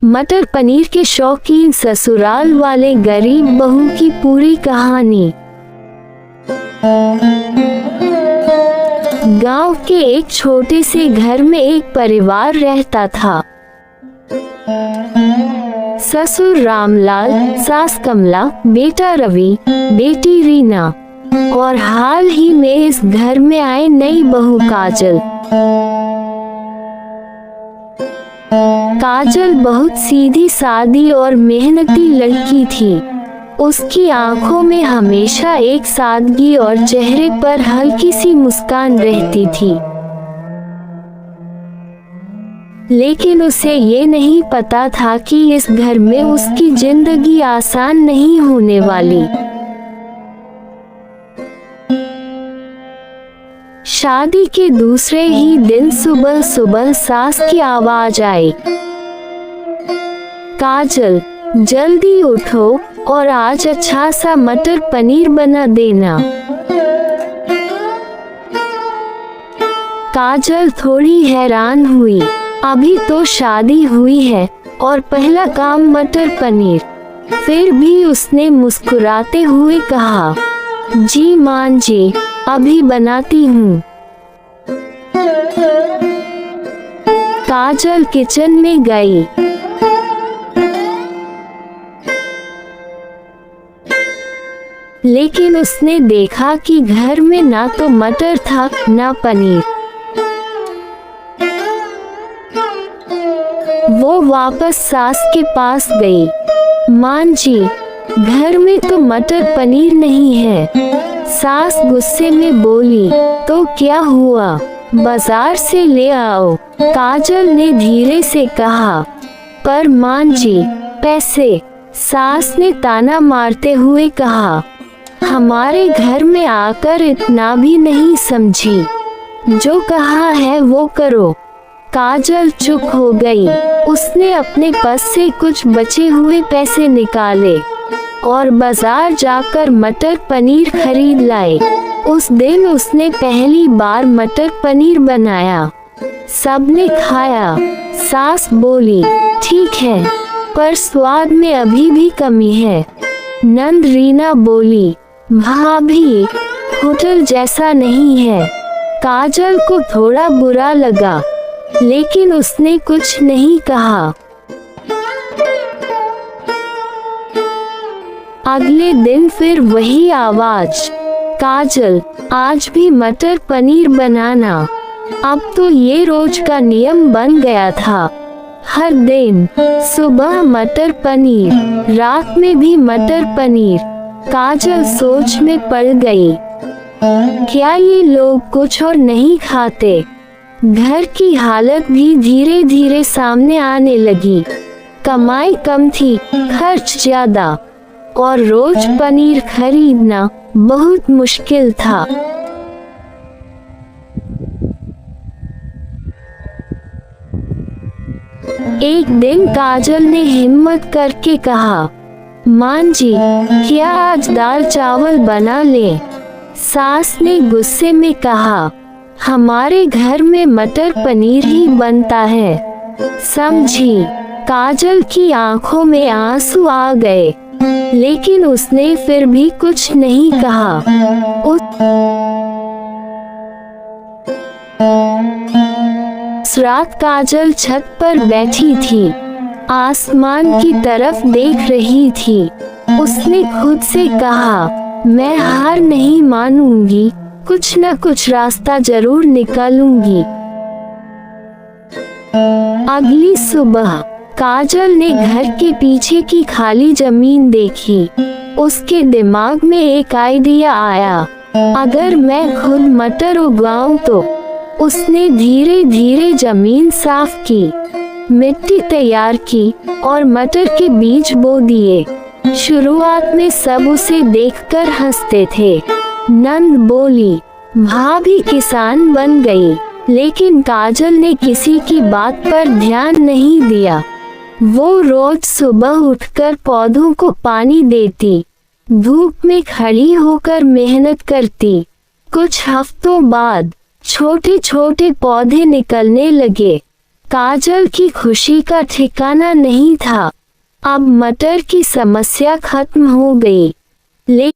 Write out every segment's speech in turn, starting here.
मटर पनीर के शौकीन ससुराल वाले गरीब बहू की पूरी कहानी। गांव के एक छोटे से घर में एक परिवार रहता था। ससुर रामलाल, सास कमला, बेटा रवि, बेटी रीना और हाल ही में इस घर में आए नई बहू काजल। काजल बहुत सीधी सादी और मेहनती लड़की थी। उसकी आंखों में हमेशा एक सादगी और चेहरे पर हल्की सी मुस्कान रहती थी। लेकिन उसे ये नहीं पता था कि इस घर में उसकी जिंदगी आसान नहीं होने वाली। शादी के दूसरे ही दिन सुबह सुबह सास की आवाज आई, काजल जल्दी उठो और आज अच्छा सा मटर पनीर बना देना। काजल थोड़ी हैरान हुई, अभी तो शादी हुई है और पहला काम मटर पनीर। फिर भी उसने मुस्कुराते हुए कहा, जी मां जी, अभी बनाती हूँ। काजल किचन में गई। लेकिन उसने देखा कि घर में ना तो मटर था ना पनीर। वो वापस सास के पास गई, मां जी, घर में तो मटर पनीर नहीं है। सास गुस्से में बोली, तो क्या हुआ, बाजार से ले आओ। काजल ने धीरे से कहा, पर मां जी, पैसे। सास ने ताना मारते हुए कहा, हमारे घर में आकर इतना भी नहीं समझी, जो कहा है वो करो। काजल चुप हो गई। उसने अपने पर्स से कुछ बचे हुए पैसे निकाले और बाजार जाकर मटर पनीर खरीद लाई। उस दिन उसने पहली बार मटर पनीर बनाया। सबने खाया। सास बोली, ठीक है, पर स्वाद में अभी भी कमी है। नंद रीना बोली, भाभी, होटल जैसा नहीं है। काजल को थोड़ा बुरा लगा, लेकिन उसने कुछ नहीं कहा। अगले दिन फिर वही आवाज, काजल, आज भी मटर पनीर बनाना। अब तो ये रोज का नियम बन गया था। हर दिन सुबह मटर पनीर, रात में भी मटर पनीर। काजल सोच में पड़ गई, क्या ये लोग कुछ और नहीं खाते? घर की हालत भी धीरे धीरे सामने आने लगी। कमाई कम थी, खर्च ज्यादा, और रोज पनीर खरीदना बहुत मुश्किल था। एक दिन काजल ने हिम्मत करके कहा, मां जी, क्या आज दाल चावल बना ले? सास ने गुस्से में कहा, हमारे घर में मटर पनीर ही बनता है, समझी? काजल की आंखों में आंसू आ गए, लेकिन उसने फिर भी कुछ नहीं कहा। उस रात काजल छत पर बैठी थी, आसमान की तरफ देख रही थी। उसने खुद से कहा, मैं हार नहीं मानूंगी, कुछ न कुछ रास्ता जरूर निकालूंगी। अगली सुबह काजल ने घर के पीछे की खाली जमीन देखी। उसके दिमाग में एक आइडिया आया, अगर मैं खुद मटर उगाऊं तो। उसने धीरे धीरे जमीन साफ की, मिट्टी तैयार की और मटर के बीज बो दिए। शुरुआत में सब उसे देखकर हंसते थे। नंद बोली, भाभी किसान बन गई, लेकिन काजल ने किसी की बात पर ध्यान नहीं दिया। वो रोज सुबह उठकर पौधों को पानी देती, धूप में खड़ी होकर मेहनत करती। कुछ हफ्तों बाद छोटे छोटे पौधे निकलने लगे। काजल की खुशी का ठिकाना नहीं था। अब मटर की समस्या खत्म हो गई, लेकिन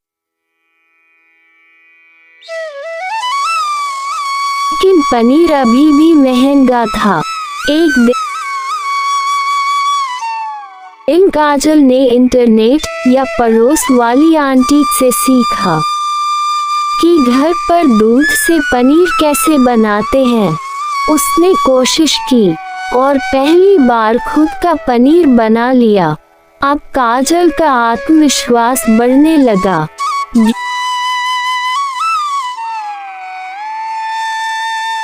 पनीर अभी भी महंगा था। एक दिन काजल ने इंटरनेट या पड़ोस वाली आंटी से सीखा कि घर पर दूध से पनीर कैसे बनाते हैं। उसने कोशिश की और पहली बार खुद का पनीर बना लिया। अब काजल का आत्मविश्वास बढ़ने लगा।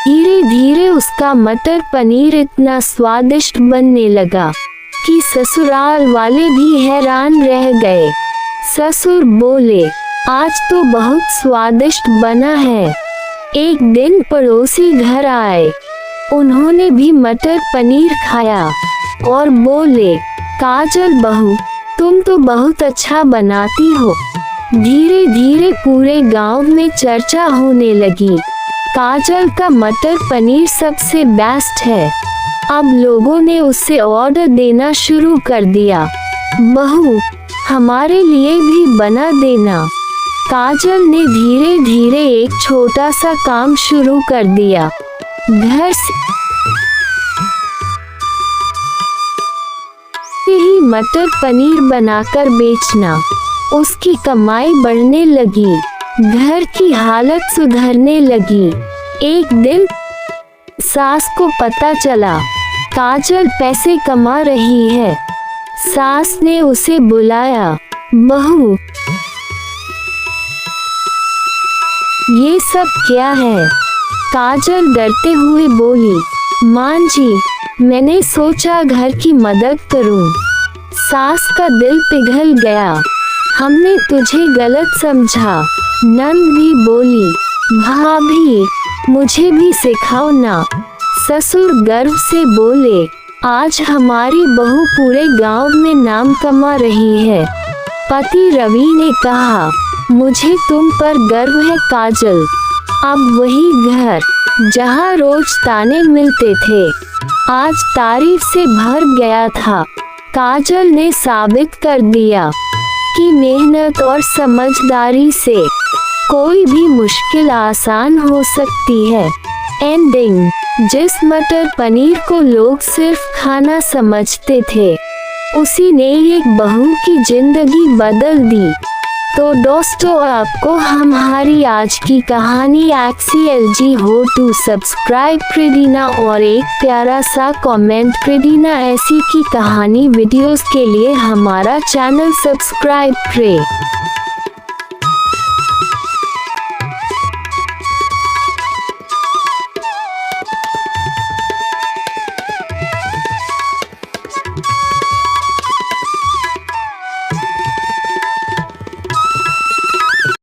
धीरे धीरे उसका मटर पनीर इतना स्वादिष्ट बनने लगा कि ससुराल वाले भी हैरान रह गए। ससुर बोले, आज तो बहुत स्वादिष्ट बना है। एक दिन पड़ोसी घर आए, उन्होंने भी मटर पनीर खाया और बोले, काजल बहू, तुम तो बहुत अच्छा बनाती हो। धीरे धीरे पूरे गांव में चर्चा होने लगी। काजल का मटर पनीर सबसे बेस्ट है। अब लोगों ने उससे ऑर्डर देना शुरू कर दिया। बहू, हमारे लिए भी बना देना। काजल ने धीरे धीरे एक छोटा सा काम शुरू कर दिया। घर से ही मटर पनीर बनाकर बेचना। उसकी कमाई बढ़ने लगी, घर की हालत सुधरने लगी। एक दिन सास को पता चला काजल पैसे कमा रही है। सास ने उसे बुलाया, बहू, ये सब क्या है? काजल डरते हुए बोली, मां जी, मैंने सोचा घर की मदद करूं। सास का दिल पिघल गया, हमने तुझे गलत समझा। नंद भी बोली, भाभी, मुझे भी सिखाओ ना। ससुर गर्व से बोले, आज हमारी बहू पूरे गांव में नाम कमा रही है। पति रवि ने कहा, मुझे तुम पर गर्व है काजल। अब वही घर जहां रोज ताने मिलते थे, आज तारीफ से भर गया था। काजल ने साबित कर दिया कि मेहनत और समझदारी से कोई भी मुश्किल आसान हो सकती है। एंडिंग, जिस मटर पनीर को लोग सिर्फ खाना समझते थे, उसी ने एक बहू की जिंदगी बदल दी। तो दोस्तों, आपको हमारी आज की कहानी XCLG हो टू सब्सक्राइब कर देना और एक प्यारा सा कमेंट कर देना। ऐसी की कहानी वीडियोस के लिए हमारा चैनल सब्सक्राइब करें।